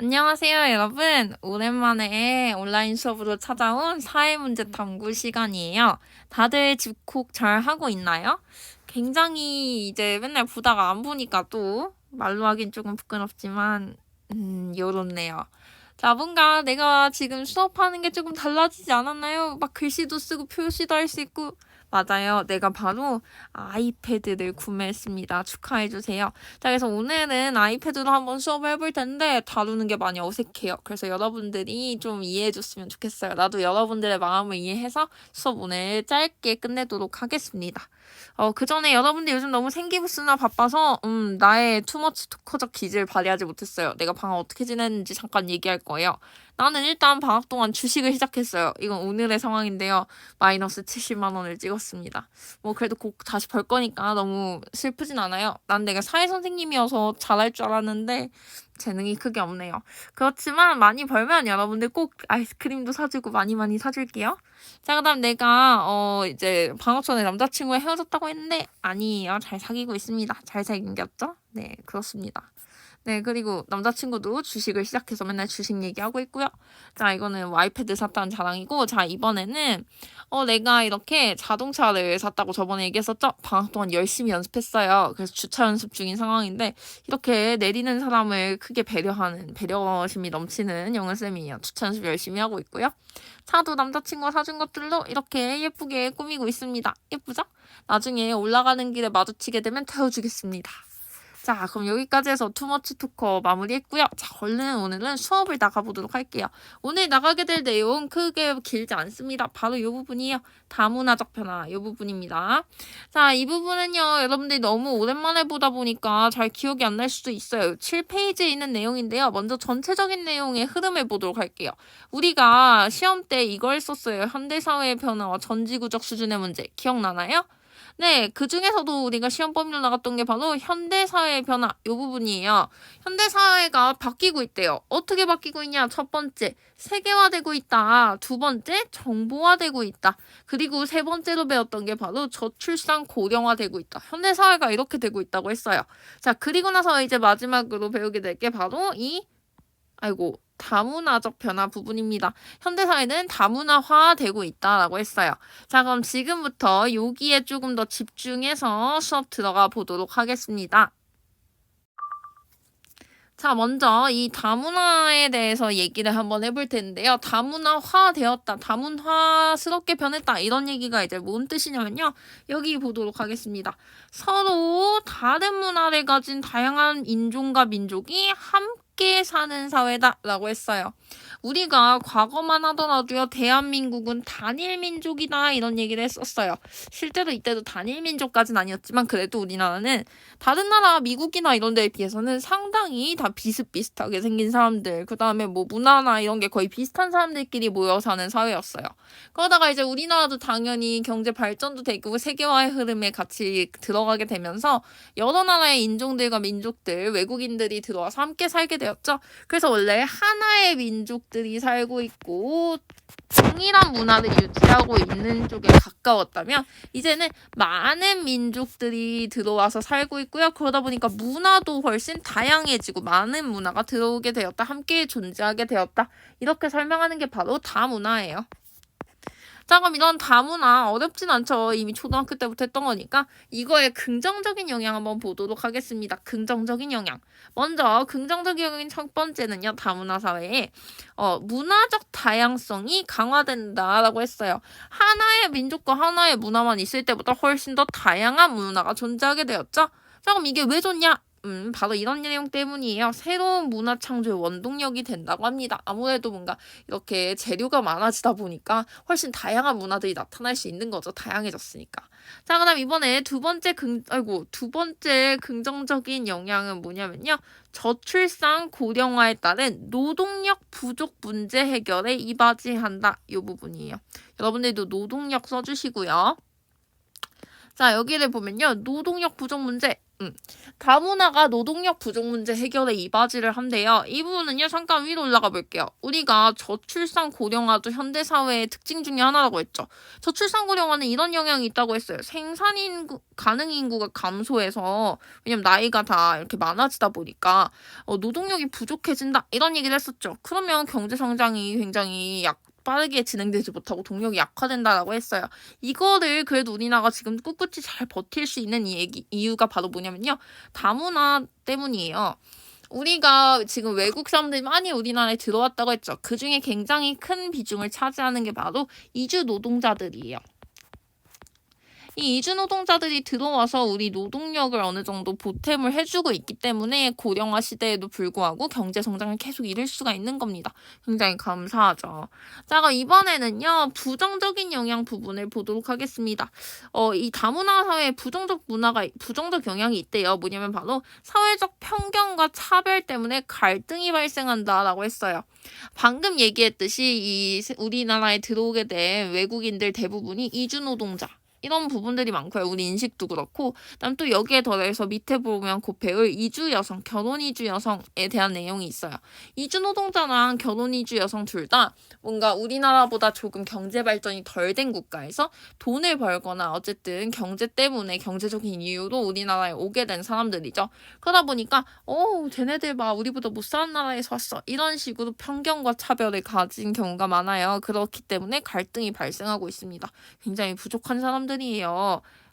안녕하세요, 여러분. 오랜만에 온라인 수업으로 찾아온 사회문제 탐구 시간이에요. 다들 집콕 잘 하고 있나요? 굉장히 이제 맨날 보다가 안 보니까 또 말로 하긴 조금 부끄럽지만, 요렇네요. 자, 뭔가 내가 지금 수업하는 게 조금 달라지지 않았나요? 막 글씨도 쓰고 표시도 할 수 있고. 맞아요. 내가 바로 아이패드를 구매했습니다. 축하해주세요. 자, 그래서 오늘은 아이패드로 한번 수업을 해볼 텐데 다루는 게 많이 어색해요. 그래서 여러분들이 좀 이해해줬으면 좋겠어요. 나도 여러분들의 마음을 이해해서 수업 오늘 짧게 끝내도록 하겠습니다. 그 전에 여러분들 요즘 너무 생기부스나 바빠서 나의 투머치 토커적 기질을 발휘하지 못했어요. 내가 방학 어떻게 지냈는지 잠깐 얘기할 거예요. 나는 일단 방학 동안 주식을 시작했어요. 이건 오늘의 상황인데요. 마이너스 70만 원을 찍었습니다. 뭐 그래도 곧 다시 벌 거니까 너무 슬프진 않아요. 난 내가 사회 선생님이어서 잘할 줄 알았는데 재능이 크게 없네요. 그렇지만 많이 벌면 여러분들 꼭 아이스크림도 사주고 많이 많이 사줄게요. 자, 그다음 내가 이제 방학 전에 남자친구와 헤어졌다고 했는데 아니에요. 잘 사귀고 있습니다. 잘 생겼죠? 네, 그렇습니다. 네, 그리고 남자친구도 주식을 시작해서 맨날 주식 얘기하고 있고요. 자, 이거는 아이패드 샀다는 자랑이고, 자, 이번에는 내가 이렇게 자동차를 샀다고 저번에 얘기했었죠? 방학 동안 열심히 연습했어요. 그래서 주차 연습 중인 상황인데 이렇게 내리는 사람을 크게 배려하는 배려심이 넘치는 영은쌤이에요. 주차 연습 열심히 하고 있고요. 차도 남자친구가 사준 것들로 이렇게 예쁘게 꾸미고 있습니다. 예쁘죠? 나중에 올라가는 길에 마주치게 되면 태워주겠습니다. 자, 그럼 여기까지 해서 투머치 토커 마무리했고요. 자, 얼른 오늘은 수업을 나가보도록 할게요. 오늘 나가게 될 내용 크게 길지 않습니다. 바로 이 부분이에요. 다문화적 변화, 이 부분입니다. 자, 이 부분은요, 여러분들이 너무 오랜만에 보다 보니까 잘 기억이 안 날 수도 있어요. 7페이지에 있는 내용인데요. 먼저 전체적인 내용의 흐름을 보도록 할게요. 우리가 시험 때 이걸 썼어요. 현대사회의 변화와 전지구적 수준의 문제. 기억나나요? 네, 그 중에서도 우리가 시험 범위로 나갔던 게 바로 현대사회의 변화, 이 부분이에요. 현대사회가 바뀌고 있대요. 어떻게 바뀌고 있냐? 첫 번째, 세계화되고 있다. 두 번째, 정보화되고 있다. 그리고 세 번째로 배웠던 게 바로 저출산 고령화되고 있다. 현대사회가 이렇게 되고 있다고 했어요. 자, 그리고 나서 이제 마지막으로 배우게 될 게 바로 다문화적 변화 부분입니다. 현대사회는 다문화화되고 있다라고 했어요. 자, 그럼 지금부터 여기에 조금 더 집중해서 수업 들어가 보도록 하겠습니다. 자, 먼저 이 다문화에 대해서 얘기를 한번 해볼 텐데요. 다문화화되었다, 다문화스럽게 변했다, 이런 얘기가 이제 뭔 뜻이냐면요. 여기 보도록 하겠습니다. 서로 다른 문화를 가진 다양한 인종과 민족이 함께 사는 사회다라고 했어요. 우리가 과거만 하더라도요, 대한민국은 단일민족이다 이런 얘기를 했었어요. 실제로 이때도 단일민족까지는 아니었지만 그래도 우리나라는 다른 나라 미국이나 이런 데에 비해서는 상당히 다 비슷비슷하게 생긴 사람들, 그 다음에 뭐 문화나 이런 게 거의 비슷한 사람들끼리 모여 사는 사회였어요. 그러다가 이제 우리나라도 당연히 경제 발전도 되고 세계화의 흐름에 같이 들어가게 되면서 여러 나라의 인종들과 민족들, 외국인들이 들어와서 함께 살게 되었죠. 그래서 원래 하나의 민족들이 살고 있고 동일한 문화를 유지하고 있는 쪽에 가까웠다면 이제는 많은 민족들이 들어와서 살고 있고요. 그러다 보니까 문화도 훨씬 다양해지고 많은 문화가 들어오게 되었다. 함께 존재하게 되었다. 이렇게 설명하는 게 바로 다문화예요. 자, 그럼 이런 다문화 어렵진 않죠. 이미 초등학교 때부터 했던 거니까 이거의 긍정적인 영향 한번 보도록 하겠습니다. 긍정적인 영향. 먼저 긍정적인 영향 첫 번째는요. 다문화 사회에 문화적 다양성이 강화된다라고 했어요. 하나의 민족과 하나의 문화만 있을 때보다 훨씬 더 다양한 문화가 존재하게 되었죠. 자, 그럼 이게 왜 좋냐? 바로 이런 내용 때문이에요. 새로운 문화 창조의 원동력이 된다고 합니다. 아무래도 뭔가 이렇게 재료가 많아지다 보니까 훨씬 다양한 문화들이 나타날 수 있는 거죠. 다양해졌으니까. 자, 그다음 이번에 두 번째 긍정적인 영향은 뭐냐면요. 저출산 고령화에 따른 노동력 부족 문제 해결에 이바지한다. 이 부분이에요. 여러분들도 노동력 써주시고요. 자, 여기를 보면요. 노동력 부족 문제. 다문화가 노동력 부족 문제 해결에 이바지를 한대요. 이 부분은요, 잠깐 위로 올라가 볼게요. 우리가 저출산 고령화도 현대사회의 특징 중에 하나라고 했죠. 저출산 고령화는 이런 영향이 있다고 했어요. 생산 인구, 가능 인구가 감소해서, 왜냐면 나이가 다 이렇게 많아지다 보니까, 노동력이 부족해진다. 이런 얘기를 했었죠. 그러면 경제 성장이 굉장히 빠르게 진행되지 못하고 동력이 약화된다라고 했어요. 이거를 그래도 우리나라가 지금 꿋꿋이 잘 버틸 수 있는 이유가 바로 뭐냐면요. 다문화 때문이에요. 우리가 지금 외국 사람들이 많이 우리나라에 들어왔다고 했죠. 그중에 굉장히 큰 비중을 차지하는 게 바로 이주 노동자들이에요. 이 이주 노동자들이 들어와서 우리 노동력을 어느 정도 보탬을 해주고 있기 때문에 고령화 시대에도 불구하고 경제 성장을 계속 이룰 수가 있는 겁니다. 굉장히 감사하죠. 자, 그럼 이번에는요, 부정적인 영향 부분을 보도록 하겠습니다. 이 다문화 사회에 부정적 영향이 있대요. 뭐냐면 바로 사회적 편견과 차별 때문에 갈등이 발생한다라고 했어요. 방금 얘기했듯이 우리나라에 들어오게 된 외국인들 대부분이 이주 노동자. 이런 부분들이 많고요. 우리 인식도 그렇고. 그다음 또 여기에 더해서 밑에 보면 곧 배울 이주 여성, 결혼 이주 여성에 대한 내용이 있어요. 이주 노동자랑 결혼 이주 여성 둘 다 뭔가 우리나라보다 조금 경제 발전이 덜 된 국가에서 돈을 벌거나 어쨌든 경제 때문에 경제적인 이유로 우리나라에 오게 된 사람들이죠. 그러다 보니까 쟤네들 봐 우리보다 못 사는 나라에서 왔어. 이런 식으로 편견과 차별을 가진 경우가 많아요. 그렇기 때문에 갈등이 발생하고 있습니다. 굉장히 부족한 사람들이에요.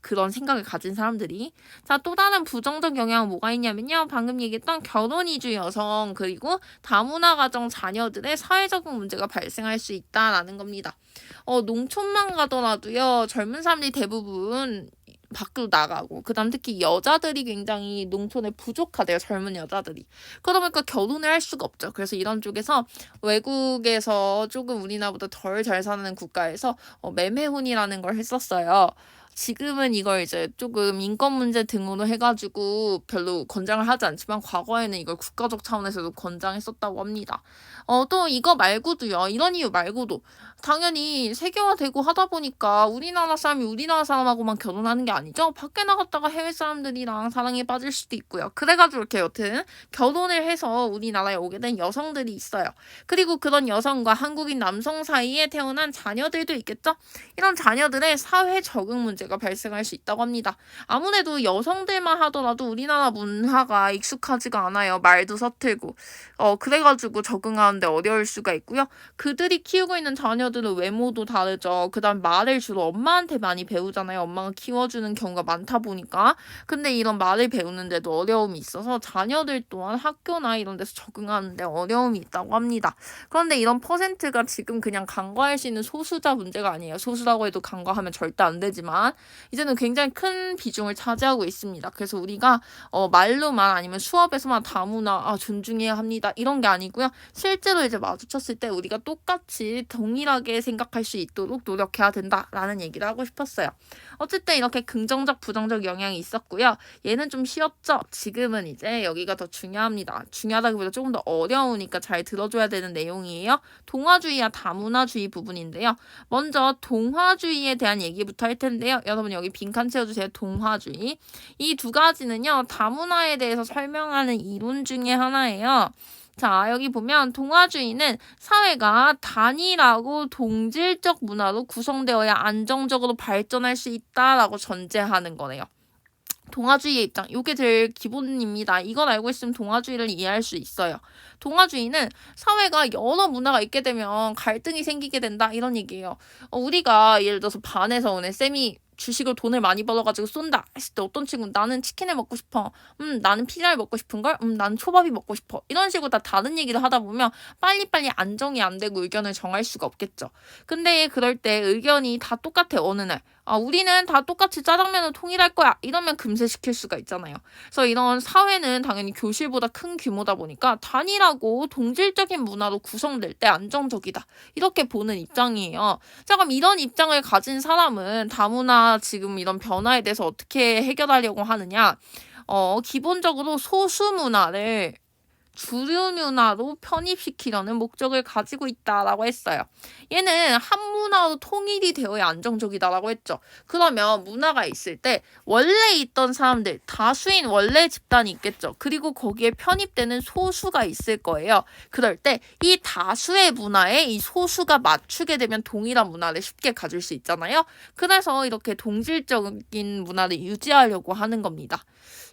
그런 생각을 가진 사람들이. 자, 또 다른 부정적 영향은 뭐가 있냐면요. 방금 얘기했던 결혼 이주 여성 그리고 다문화 가정 자녀들의 사회적인 문제가 발생할 수 있다라는 겁니다. 농촌만 가더라도요. 젊은 사람들이 대부분 밖으로 나가고 그다음 특히 여자들이 굉장히 농촌에 부족하대요. 젊은 여자들이. 그러다 보니까 결혼을 할 수가 없죠. 그래서 이런 쪽에서 외국에서 조금 우리나라보다 덜 잘 사는 국가에서 매매혼이라는 걸 했었어요. 지금은 이걸 이제 조금 인권 문제 등으로 해가지고 별로 권장을 하지 않지만 과거에는 이걸 국가적 차원에서도 권장했었다고 합니다. 또 이거 말고도요. 이런 이유 말고도 당연히 세계화되고 하다 보니까 우리나라 사람이 우리나라 사람하고만 결혼하는 게 아니죠. 밖에 나갔다가 해외 사람들이랑 사랑에 빠질 수도 있고요. 그래가지고 이렇게 여튼 결혼을 해서 우리나라에 오게 된 여성들이 있어요. 그리고 그런 여성과 한국인 남성 사이에 태어난 자녀들도 있겠죠. 이런 자녀들의 사회 적응 문제가 발생할 수 있다고 합니다. 아무래도 여성들만 하더라도 우리나라 문화가 익숙하지가 않아요. 말도 서툴고. 그래가지고 적응하는데 어려울 수가 있고요. 그들이 키우고 있는 자녀들은 외모도 다르죠. 그다음 말을 주로 엄마한테 많이 배우잖아요. 엄마가 키워주는 경우가 많다 보니까. 근데 이런 말을 배우는데도 어려움이 있어서 자녀들 또한 학교나 이런 데서 적응하는데 어려움이 있다고 합니다. 그런데 이런 퍼센트가 지금 그냥 간과할 수 있는 소수자 문제가 아니에요. 소수라고 해도 간과하면 절대 안 되지만 이제는 굉장히 큰 비중을 차지하고 있습니다. 그래서 우리가 말로만 아니면 수업에서만 다문화 존중해야 합니다. 이런 게 아니고요. 실제로 이제 마주쳤을 때 우리가 똑같이 동일하게 생각할 수 있도록 노력해야 된다라는 얘기를 하고 싶었어요. 어쨌든 이렇게 긍정적, 부정적 영향이 있었고요. 얘는 좀 쉬웠죠? 지금은 이제 여기가 더 중요합니다. 중요하다기보다 조금 더 어려우니까 잘 들어줘야 되는 내용이에요. 동화주의와 다문화주의 부분인데요. 먼저 동화주의에 대한 얘기부터 할 텐데요. 여러분 여기 빈칸 채워주세요. 동화주의. 이 두 가지는요. 다문화에 대해서 설명하는 이론 중에 하나예요. 자, 여기 보면 동화주의는 사회가 단일하고 동질적 문화로 구성되어야 안정적으로 발전할 수 있다라고 전제하는 거네요. 동화주의의 입장, 이게 제일 기본입니다. 이걸 알고 있으면 동화주의를 이해할 수 있어요. 동화주의는 사회가 여러 문화가 있게 되면 갈등이 생기게 된다 이런 얘기예요. 우리가 예를 들어서 반에서 오늘 쌤이 주식을 돈을 많이 벌어가지고 쏜다 했을 때 어떤 친구는 나는 치킨을 먹고 싶어. 나는 피자를 먹고 싶은걸? 나는 초밥이 먹고 싶어. 이런 식으로 다 다른 얘기를 하다 보면 빨리빨리 안정이 안 되고 의견을 정할 수가 없겠죠. 근데 그럴 때 의견이 다 똑같아 어느 날. 우리는 다 똑같이 짜장면을 통일할 거야. 이러면 금세 시킬 수가 있잖아요. 그래서 이런 사회는 당연히 교실보다 큰 규모다 보니까 단일하고 동질적인 문화로 구성될 때 안정적이다. 이렇게 보는 입장이에요. 자, 그럼 이런 입장을 가진 사람은 다문화 지금 이런 변화에 대해서 어떻게 해결하려고 하느냐? 기본적으로 소수 문화를 주류 문화로 편입시키려는 목적을 가지고 있다라고 했어요. 얘는 한 문화로 통일이 되어야 안정적이다라고 했죠. 그러면 문화가 있을 때 원래 있던 사람들, 다수인 원래 집단이 있겠죠. 그리고 거기에 편입되는 소수가 있을 거예요. 그럴 때 이 다수의 문화에 이 소수가 맞추게 되면 동일한 문화를 쉽게 가질 수 있잖아요. 그래서 이렇게 동질적인 문화를 유지하려고 하는 겁니다.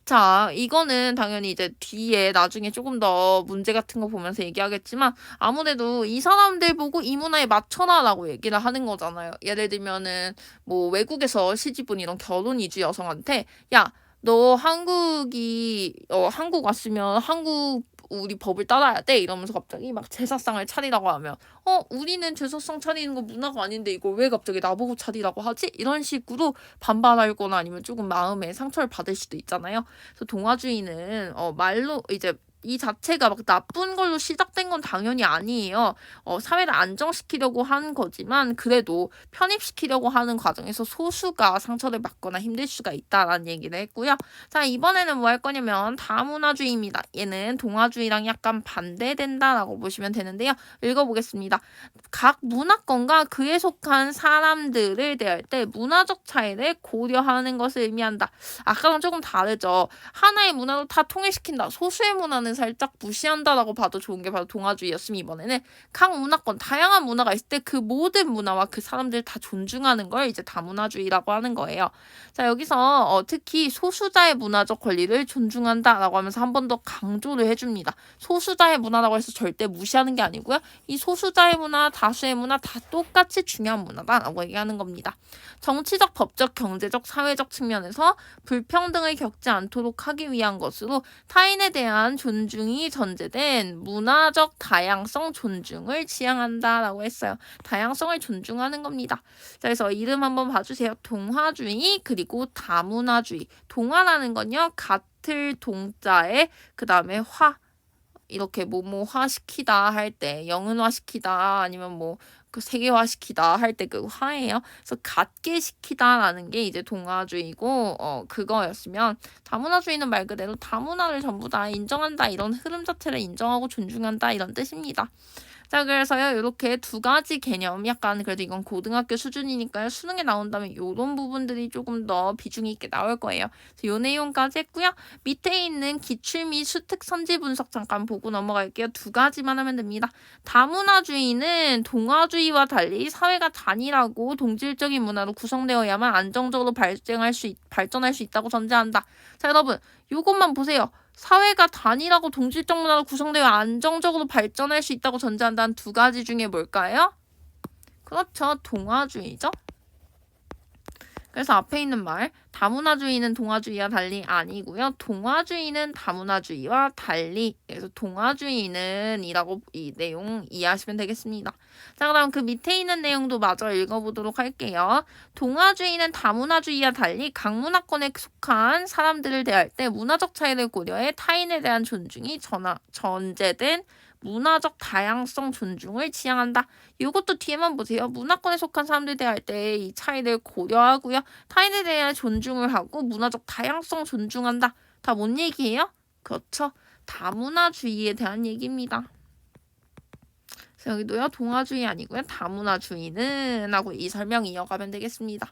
자, 이거는 당연히 이제 뒤에 나중에 조금 더 문제 같은 거 보면서 얘기하겠지만 아무래도 이 사람들 보고 이 문화에 맞춰라라고 얘기를 하는 거잖아요. 예를 들면은 뭐 외국에서 시집온 이런 결혼 이주 여성한테 야, 너 한국 왔으면 한국 우리 법을 따라야 돼 이러면서 갑자기 막 제사상을 차리라고 하면 우리는 제사상 차리는 거 문화가 아닌데 이걸 왜 갑자기 나보고 차리라고 하지? 이런 식으로 반발하거나 아니면 조금 마음에 상처를 받을 수도 있잖아요. 그래서 동아주의는 말로 이제 이 자체가 막 나쁜 걸로 시작된 건 당연히 아니에요. 사회를 안정시키려고 하는 거지만 그래도 편입시키려고 하는 과정에서 소수가 상처를 받거나 힘들 수가 있다라는 얘기를 했고요. 자, 이번에는 뭐 할 거냐면 다문화주의입니다. 얘는 동아주의랑 약간 반대된다라고 보시면 되는데요. 읽어보겠습니다. 각 문화권과 그에 속한 사람들을 대할 때 문화적 차이를 고려하는 것을 의미한다. 아까랑 조금 다르죠. 하나의 문화로 다 통일시킨다. 소수의 문화는 살짝 무시한다라고 봐도 좋은 게 바로 동아주의였으면 이번에는 각 문화권, 다양한 문화가 있을 때 그 모든 문화와 그 사람들 다 존중하는 걸 이제 다문화주의라고 하는 거예요. 자, 여기서 특히 소수자의 문화적 권리를 존중한다라고 하면서 한 번 더 강조를 해줍니다. 소수자의 문화라고 해서 절대 무시하는 게 아니고요. 이 소수자의 문화, 다수의 문화 다 똑같이 중요한 문화다라고 얘기하는 겁니다. 정치적, 법적, 경제적, 사회적 측면에서 불평등을 겪지 않도록 하기 위한 것으로 타인에 대한 존중이 전제된 문화적 다양성 존중을 지향한다라고 했어요. 다양성을 존중하는 겁니다. 자, 그래서 이름 한번 봐주세요. 동화주의 그리고 다문화주의. 동화라는 건요. 같을 동자에 그 다음에 이렇게 뭐뭐화시키다 할 때 영은화시키다 아니면 뭐 그 세계화시키다 할 때 그 화예요. 그래서 같게 시키다라는 게 이제 동화주의고 그거였으면 다문화주의는 말 그대로 다문화를 전부 다 인정한다 이런 흐름 자체를 인정하고 존중한다 이런 뜻입니다. 자, 그래서요, 이렇게 두 가지 개념, 약간 그래도 이건 고등학교 수준이니까요, 수능에 나온다면 이런 부분들이 조금 더 비중이 있게 나올 거예요. 그래서 이 내용까지 했고요. 밑에 있는 기출 및 수특 선지 분석 잠깐 보고 넘어갈게요. 두 가지만 하면 됩니다. 다문화주의는 동화주의와 달리 사회가 단일하고 동질적인 문화로 구성되어야만 안정적으로 발전할 수 있다고 전제한다. 자, 여러분, 이것만 보세요. 사회가 단일하고 동질적 문화로 구성되어 안정적으로 발전할 수 있다고 전제한다는 두 가지 중에 뭘까요? 그렇죠. 동화주의죠. 그래서 앞에 있는 말 다문화주의는 동화주의와 달리 아니고요. 동화주의는 다문화주의와 달리. 그래서 동화주의는 이라고 이 내용 이해하시면 되겠습니다. 자, 그럼 그 밑에 있는 내용도 마저 읽어보도록 할게요. 동화주의는 다문화주의와 달리 각 문화권에 속한 사람들을 대할 때 문화적 차이를 고려해 타인에 대한 존중이 전제된 문화적 다양성 존중을 지향한다. 이것도 뒤에만 보세요. 문화권에 속한 사람들 대할 때 이 차이를 고려하고요. 타인에 대한 존중을 하고 문화적 다양성 존중한다. 다 뭔 얘기예요? 그렇죠. 다문화주의에 대한 얘기입니다. 그래서 여기도요. 동화주의 아니고요. 다문화주의는 하고 이 설명 이어가면 되겠습니다.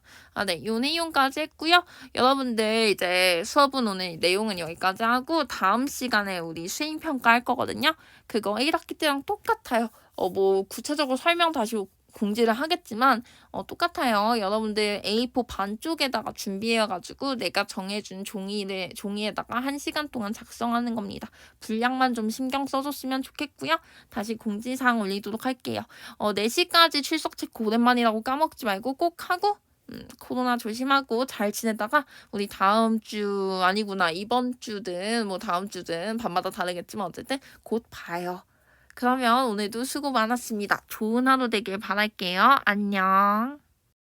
네. 요 내용까지 했고요. 여러분들 이제 수업은 오늘 내용은 여기까지 하고 다음 시간에 우리 수행평가 할 거거든요. 그거 1학기 때랑 똑같아요. 뭐 구체적으로 설명 다시 공지를 하겠지만 똑같아요. 여러분들 A4 반쪽에다가 준비해가지고 내가 정해준 종이에다가 1시간 동안 작성하는 겁니다. 분량만 좀 신경 써줬으면 좋겠고요. 다시 공지사항 올리도록 할게요. 4시까지 출석 체크 오랜만이라고 까먹지 말고 꼭 하고 코로나 조심하고 잘 지내다가 우리 다음 주 아니구나 이번 주든 뭐 다음 주든 밤마다 다르겠지만 어쨌든 곧 봐요. 그러면 오늘도 수고 많았습니다. 좋은 하루 되길 바랄게요. 안녕.